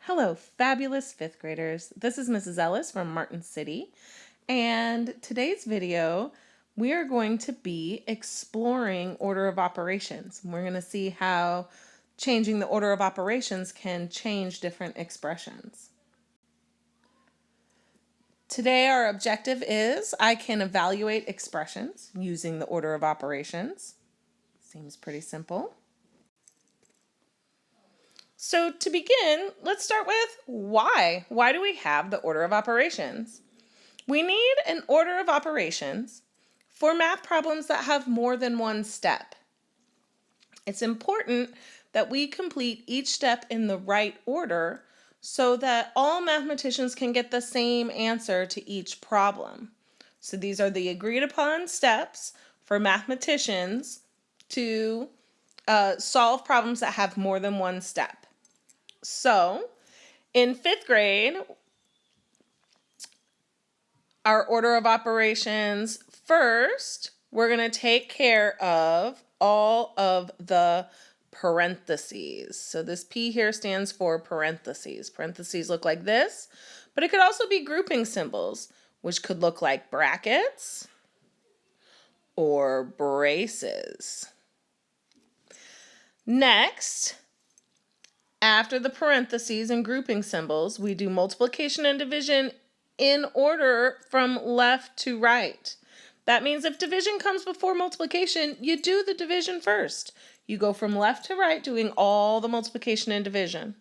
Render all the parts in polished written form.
Hello, fabulous fifth graders. This is Mrs. Ellis from Martin City, and today's video we are going to be exploring order of operations. We're going to see how changing the order of operations can change different expressions. Today our objective is I can evaluate expressions using the order of operations. Seems pretty simple. So to begin, let's start with why. Why do we have the order of operations? We need an order of operations for math problems that have more than one step. It's important that we complete each step in the right order so that all mathematicians can get the same answer to each problem. So these are the agreed upon steps for mathematicians to solve problems that have more than one step. So, in fifth grade, our order of operations, first, we're going to take care of all of the parentheses. So this P here stands for parentheses. Parentheses look like this, but it could also be grouping symbols, which could look like brackets or braces. Next, after the parentheses and grouping symbols, we do multiplication and division in order from left to right. That means if division comes before multiplication, you do the division first. You go from left to right doing all the multiplication and division.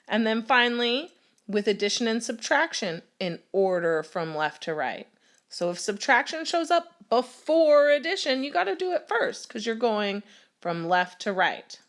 And then finally, with addition and subtraction in order from left to right. So if subtraction shows up before addition, you got to do it first because you're going from left to right.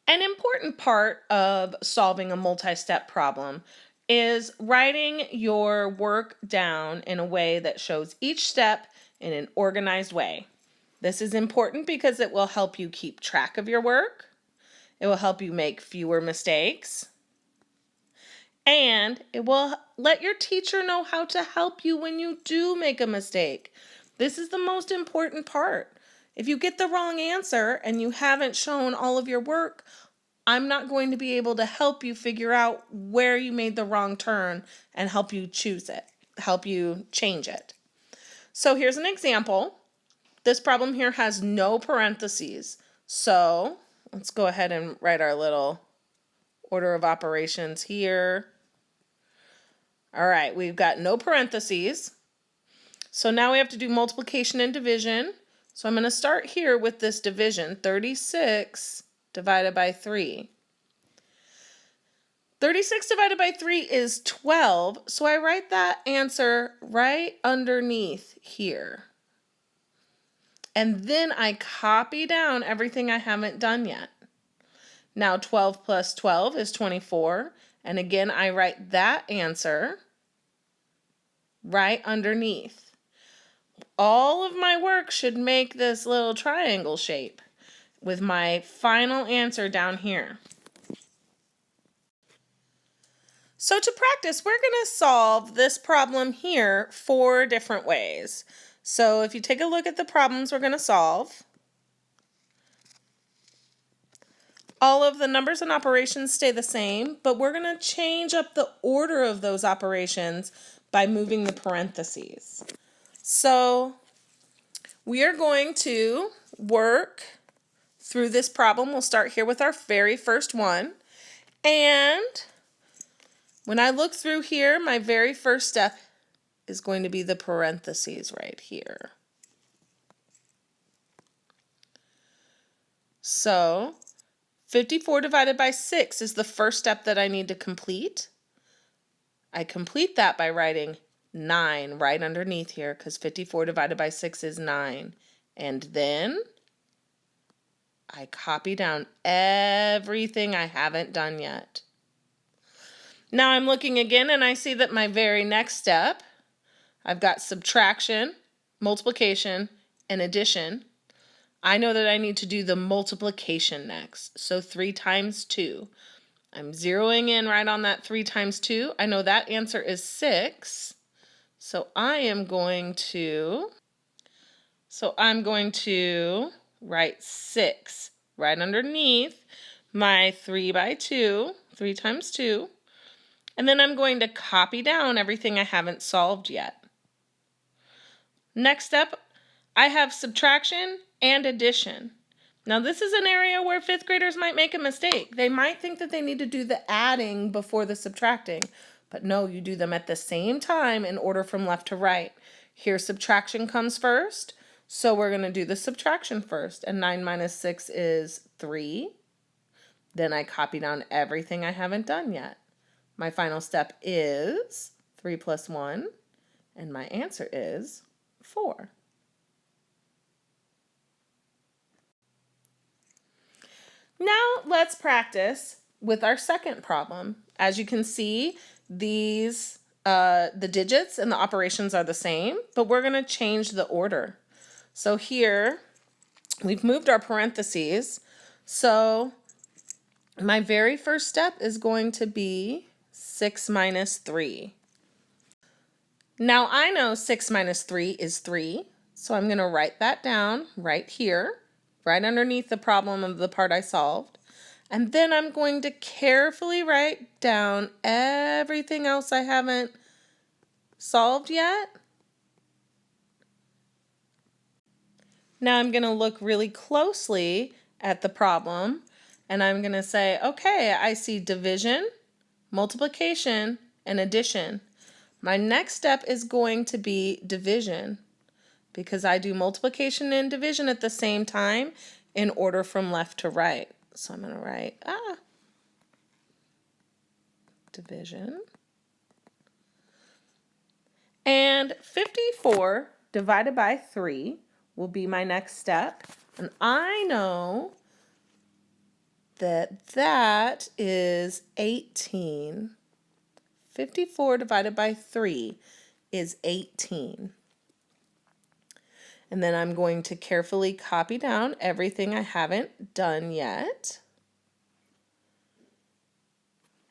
An important part of solving a multi-step problem is writing your work down in a way that shows each step in an organized way. This is important because it will help you keep track of your work. It will help you make fewer mistakes. And it will let your teacher know how to help you when you do make a mistake. This is the most important part. If you get the wrong answer and you haven't shown all of your work, I'm not going to be able to help you figure out where you made the wrong turn and help you choose it, help you change it. So here's an example. This problem here has no parentheses. So let's go ahead and write our little order of operations here. All right, we've got no parentheses. So now we have to do multiplication and division. So I'm going to start here with this division, 36 divided by 3. 36 divided by 3 is 12, so I write that answer right underneath here. And then I copy down everything I haven't done yet. Now 12 plus 12 is 24, and again I write that answer right underneath. All of my work should make this little triangle shape with my final answer down here. So to practice, we're going to solve this problem here 4 different ways. So if you take a look at the problems we're going to solve, all of the numbers and operations stay the same, but we're going to change up the order of those operations by moving the parentheses. So we are going to work through this problem. We'll start here with our very first one. And when I look through here, my very first step is going to be the parentheses right here. So 54 divided by 6 is the first step that I need to complete. I complete that by writing 9 right underneath here because 54 divided by 6 is 9. And then I copy down everything I haven't done yet. Now I'm looking again and I see that my very next step, I've got subtraction, multiplication, and addition. I know that I need to do the multiplication next. So 3 times 2. I'm zeroing in right on that 3 times 2. I know that answer is 6. So I'm going to write 6 right underneath my 3 by 2, 3 times 2, and then I'm going to copy down everything I haven't solved yet. Next step, I have subtraction and addition. Now this is an area where 5th graders might make a mistake. They might think that they need to do the adding before the subtracting, but no, you do them at the same time in order from left to right. Here subtraction comes first, so we're going to do the subtraction first, and 9 minus 6 is 3. Then I copy down everything I haven't done yet. My final step is 3 plus 1, and my answer is 4. Now let's practice with our second problem. As you can see, these the digits and the operations are the same, but we're going to change the order. So here we've moved our parentheses. So my very first step is going to be 6 minus 3. Now I know 6 minus 3 is 3, so I'm going to write that down right here, right underneath the problem of the part I solved. And then I'm going to carefully write down everything else I haven't solved yet. Now I'm going to look really closely at the problem, and I'm going to say, okay, I see division, multiplication, and addition. My next step is going to be division, because I do multiplication and division at the same time in order from left to right. So I'm going to write division. And 54 divided by 3 will be my next step. And I know that that is 18. 54 divided by 3 is 18. And then I'm going to carefully copy down everything I haven't done yet.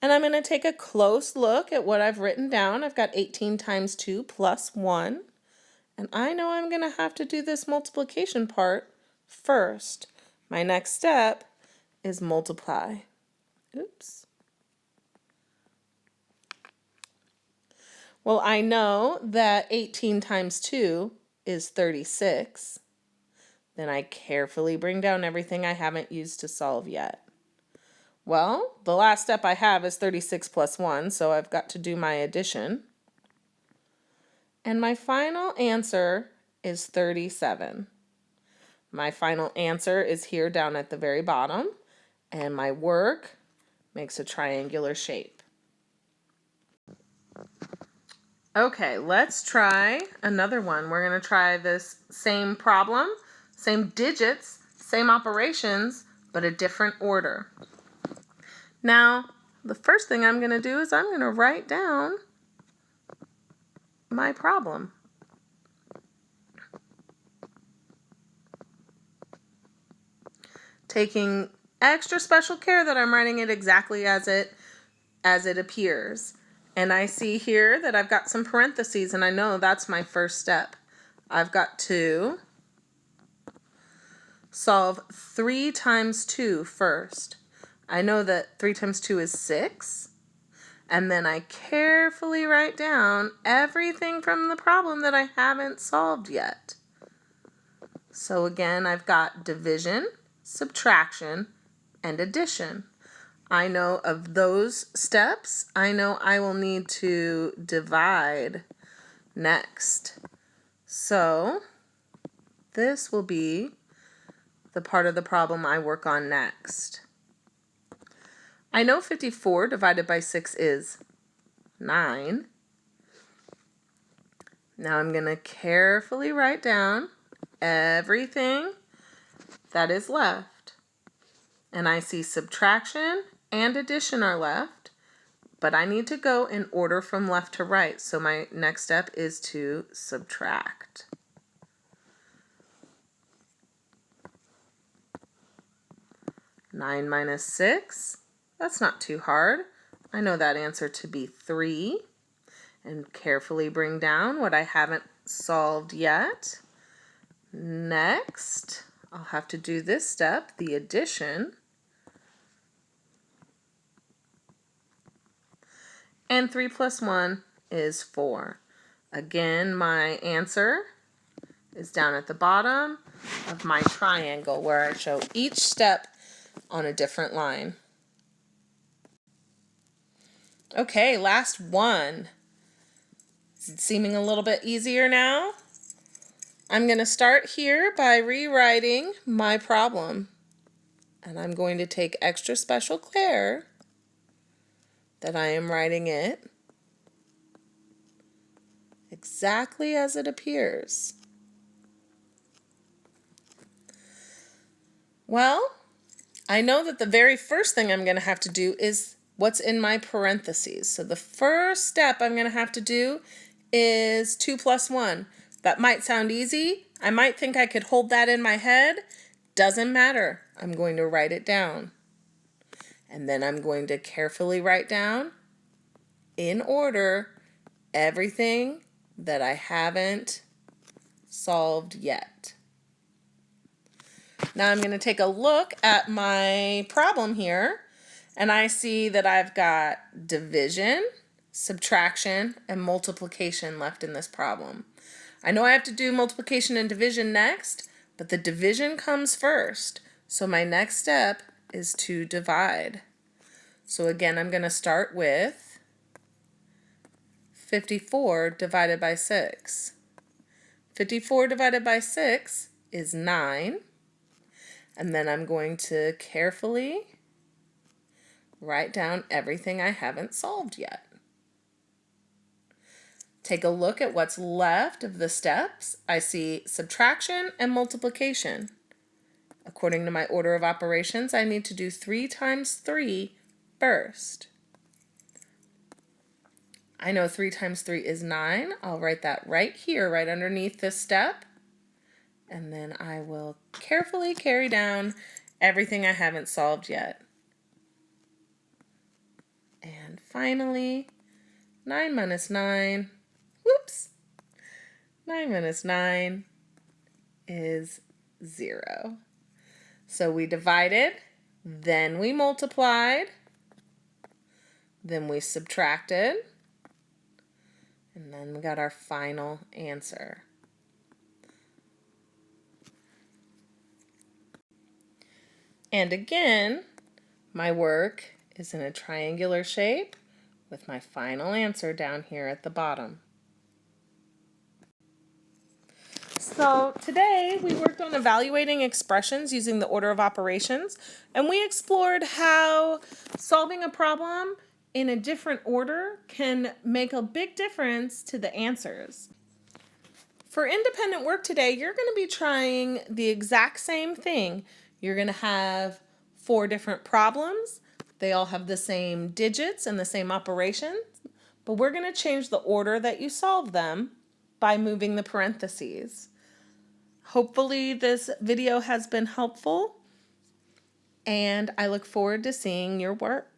And I'm going to take a close look at what I've written down. I've got 18 times 2 plus 1. And I know I'm going to have to do this multiplication part first. My next step is multiply. Oops. Well, I know that 18 times 2 is 36. Then I carefully bring down everything I haven't used to solve yet. Well, the last step I have is 36 plus 1, so I've got to do my addition. And my final answer is 37. My final answer is here down at the very bottom, and my work makes a triangular shape. Okay, let's try another one. We're going to try this same problem, same digits, same operations, but a different order. Now, the first thing I'm going to do is I'm going to write down my problem. Taking extra special care that I'm writing it exactly as it appears. And I see here that I've got some parentheses, and I know that's my first step. I've got to solve 3 times 2 first. I know that 3 times 2 is 6. And then I carefully write down everything from the problem that I haven't solved yet. So again, I've got division, subtraction, and addition. I know of those steps. I know I will need to divide next. So this will be the part of the problem I work on next. I know 54 divided by 6 is 9. Now I'm going to carefully write down everything that is left. And I see subtraction and addition are left, but I need to go in order from left to right. So my next step is to subtract. Nine minus 6, that's not too hard. I know that answer to be 3. And carefully bring down what I haven't solved yet. Next, I'll have to do this step, the addition. And 3 plus 1 is 4. Again, my answer is down at the bottom of my triangle where I show each step on a different line. Okay, last one. Is it seeming a little bit easier now? I'm going to start here by rewriting my problem. And I'm going to take extra special care that I am writing it exactly as it appears. Well, I know that the very first thing I'm going to have to do is what's in my parentheses. So the first step I'm going to have to do is 2 plus 1. That might sound easy. I might think I could hold that in my head. Doesn't matter. I'm going to write it down. And then I'm going to carefully write down, in order, everything that I haven't solved yet. Now I'm going to take a look at my problem here, and I see that I've got division, subtraction, and multiplication left in this problem. I know I have to do multiplication and division next, but the division comes first. So my next step is to divide. So again, I'm going to start with 54 divided by 6. 54 divided by 6 is 9. And then I'm going to carefully write down everything I haven't solved yet. Take a look at what's left of the steps. I see subtraction and multiplication. According to my order of operations, I need to do 3 times 3 first. I know 3 times 3 is 9. I'll write that right here, right underneath this step. And then I will carefully carry down everything I haven't solved yet. And finally, 9 minus 9, whoops, 9 minus 9 is 0. So we divided, then we multiplied, then we subtracted, and then we got our final answer. And again, my work is in a triangular shape with my final answer down here at the bottom. So today we worked on evaluating expressions using the order of operations, and we explored how solving a problem in a different order can make a big difference to the answers. For independent work today, you're going to be trying the exact same thing. You're going to have 4 different problems. They all have the same digits and the same operations, but we're going to change the order that you solve them by moving the parentheses. Hopefully this video has been helpful, and I look forward to seeing your work.